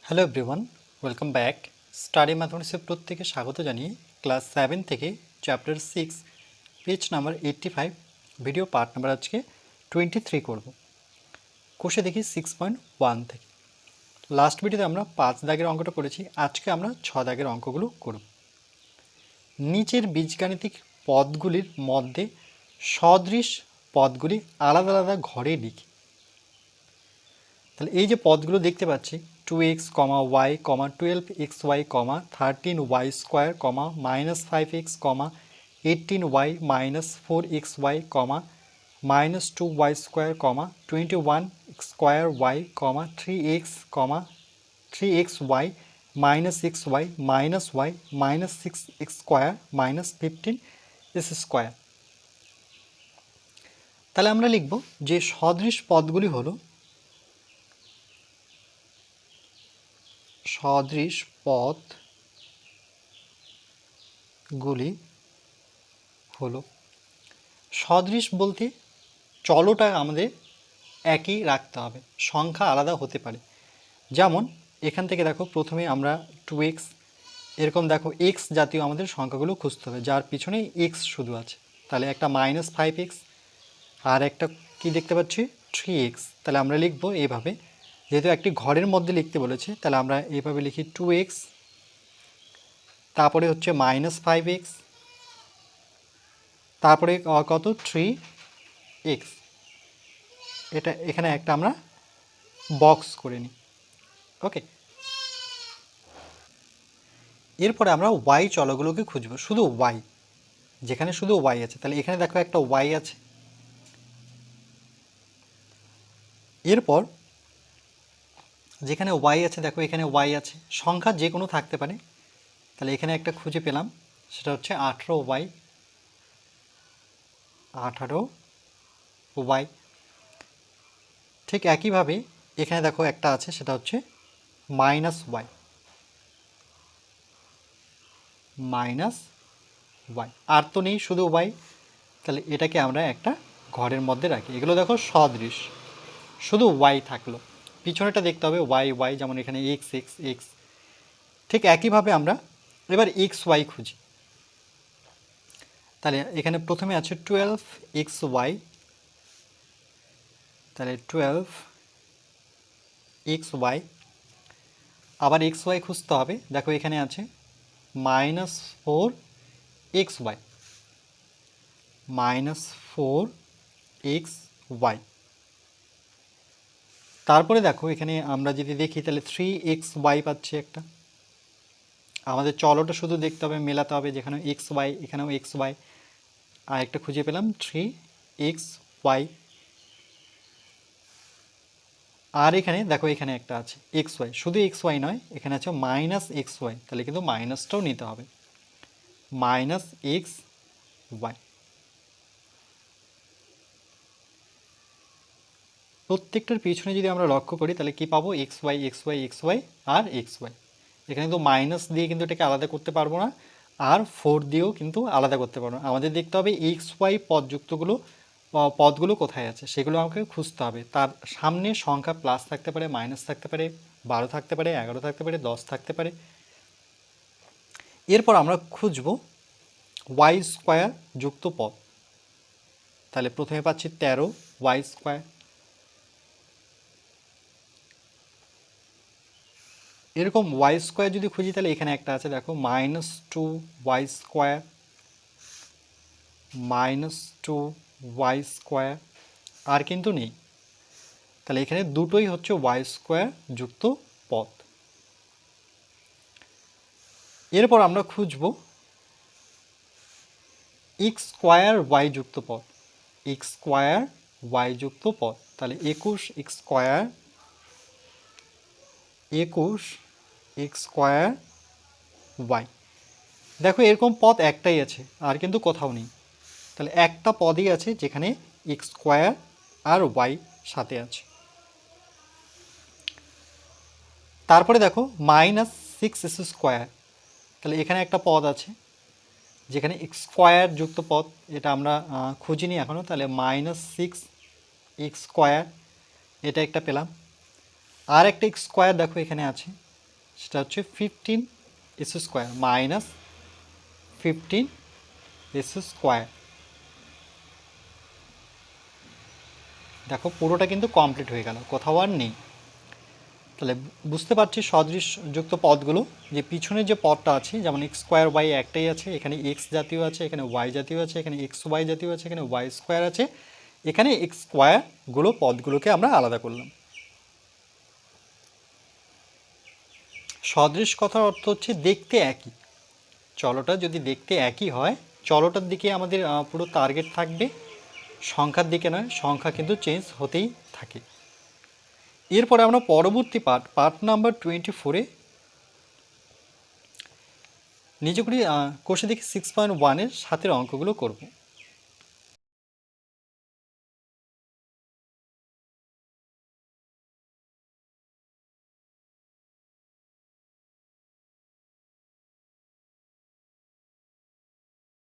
Hello everyone, welcome back. Study ম্যাথমেটিক্সের প্রত্যেকে স্বাগত জানিয়ে ক্লাস 7 থেকে chapter 6 page number 85 video part number আজকে 23 করব। কোষে দেখি 6.1 থেকে। লাস্ট ভিডিওতে আমরা 5 দাগের অঙ্কটা করেছি, আজকে আমরা 6 দাগের অঙ্কগুলো করব। নিচের বীজগাণিতিক পদগুলির মধ্যে সদৃশ পদগুলি আলাদা আলাদা ঘরে লিখি। তাহলে এই যে পদগুলো দেখতে পাচ্ছি 2x, y, 12xy, 13y square, -5x, 18y -4xy, -2y square, 21 square y, 3x, 3xy -xy y -6x square -15s square. তাহলে আমরা লিখব যে সদৃশ পদগুলি হলো সদৃশ পদগুলি হলো সদৃশ বলতে চলটা আমাদের একই রাখতে হবে, সংখ্যা আলাদা হতে পারে। যেমন এখান থেকে দেখো প্রথমে আমরা 2x, এরকম দেখো এক্স জাতীয় আমাদের সংখ্যাগুলো খুঁজতে হবে যার পিছনে এক্স শুধু আছে। তাহলে একটা -5x আর একটা কি দেখতে পাচ্ছি 3x। তাহলে আমরা লিখব এইভাবে, যেহেতু একটি ঘরের মধ্যে লিখতে বলেছে তাহলে আমরা এইভাবে লিখি 2x, তারপরে হচ্ছে -5x, তারপরে কত 3x। এটা এখানে একটা আমরা বক্স করে নিই। ওকে, এরপরে আমরা y চলগুলোকে খুঁজব, শুধু y, যেখানে শুধু y আছে। তাহলে এখানে দেখো একটা y আছে। এরপর যেখানে y আছে দেখো এখানে y আছে, সংখ্যা যে কোনো থাকতে পারে। তাহলে এখানে একটা খুঁজে পেলাম, সেটা হচ্ছে 18y। ঠিক একইভাবে এখানে দেখো একটা আছে, সেটা হচ্ছে -y। আর তো নেই, শুধু y। তাহলে এটাকে আমরা একটা ঘরের মধ্যে রাখি। এগুলো দেখো সদৃশ, শুধু y থাকলো, পিছনেটা দেখতে হবে y, যেমন এখানে x। ঠিক একইভাবে আমরা এবার xy খুঁজি। তাহলে এখানে প্রথমে আছে 12xy। তাহলে 12xy, আবার xy খুঁজতে হবে। দেখো এখানে আছে -4xy, -4xy। তারপরে দেখো এখানে আমরা যদি দেখি তাহলে 3xy পাচ্ছি একটা। আমাদের চলটা শুধু দেখতে হবে, মেলাতে হবে, যেখানে xy এখানেও xy। আর একটা খুঁজে পেলাম 3xy। আর এখানে দেখো এখানে একটা আছে xy, শুধু xy নয়, এখানে আছে -xy। তাহলে কিন্তু মাইনাসটাও নিতে হবে, -xy। প্রত্যেকটার পিছনে যদি আমরা লক্ষ্য করি তাহলে কি পাবো, xy আর xy। এখানে কিন্তু মাইনাস দিয়ে কিন্তু এটাকে আলাদা করতে পারবো না, আর 4 দিয়েও কিন্তু আলাদা করতে পারবো না। আমাদের দেখতে হবে xy পদগুলো কোথায় আছে, সেগুলো আমাকে খুঁজতে হবে। তার সামনে সংখ্যা প্লাস থাকতে পারে, মাইনাস থাকতে পারে, 12 থাকতে পারে, 11 থাকতে পারে, 10 থাকতে পারে। এরপর আমরা খুঁজব y স্কোয়ার যুক্ত পদ। তাহলে প্রথমে পাচ্ছি 13y স্কোয়ার। এরকম y স্কোয়ার যদি খুঁজি তাহলে এখানে একটা আছে দেখো -2y স্কোয়ার, -2y স্কোয়ার। আর কিন্তু নেই, তাহলে এখানে দুটোই হচ্ছে y স্কোয়ার যুক্ত পদ। এরপর আমরা খুঁজব x স্কোয়ার y যুক্ত পদ, x স্কোয়ার y যুক্ত পদ। তাহলে 21x স্কোয়ার y। দেখো এরকম পদ একটাই আছে, আর কিন্তু কোথাও নেই। তাহলে একটা পদই আছে যেখানে x স্কোয়ার আর y সাথে আছে। তারপরে দেখো -6s স্কোয়ার। তাহলে এখানে একটা পদ আছে যেখানে x স্কোয়ার যুক্ত পদ, এটা আমরা খুঁজিনি এখনও। তাহলে -6x স্কোয়ার, এটা একটা পেলাম। আর একটা x স্কোয়ার দেখো এখানে আছে, সেটা হচ্ছে 15 S square minus 15 S square. দেখো পুরোটা কিন্তু কমপ্লিট হয়ে গেল, কোথাও আর নেই। তাহলে বুঝতে পারছি সদৃশযুক্ত পদগুলো, যে পিছনে যে পদটা আছে, যেমন এক্স স্কোয়ার ওয়াই একটাই আছে, এখানে এক্স জাতীয় আছে, এখানে ওয়াই জাতীয় আছে, এখানে এক্স ওয়াই জাতীয় আছে, এখানে ওয়াই স্কোয়ার আছে, এখানে এক্স স্কোয়ারগুলো পদগুলোকে আমরা আলাদা করলাম। সদৃশ কথার অর্থ হচ্ছে দেখতে একই। চলটা যদি দেখতে একই হয়, চলটার দিকে আমাদের পুরো টার্গেট থাকবে, সংখ্যার দিকে নয়। সংখ্যা কিন্তু চেঞ্জ হতেই থাকে। এরপরে আমরা পরবর্তী পার্ট নাম্বার 24-এ নিজে করি কোষে দেখি 6.1-এর সাথের অঙ্কগুলো করব।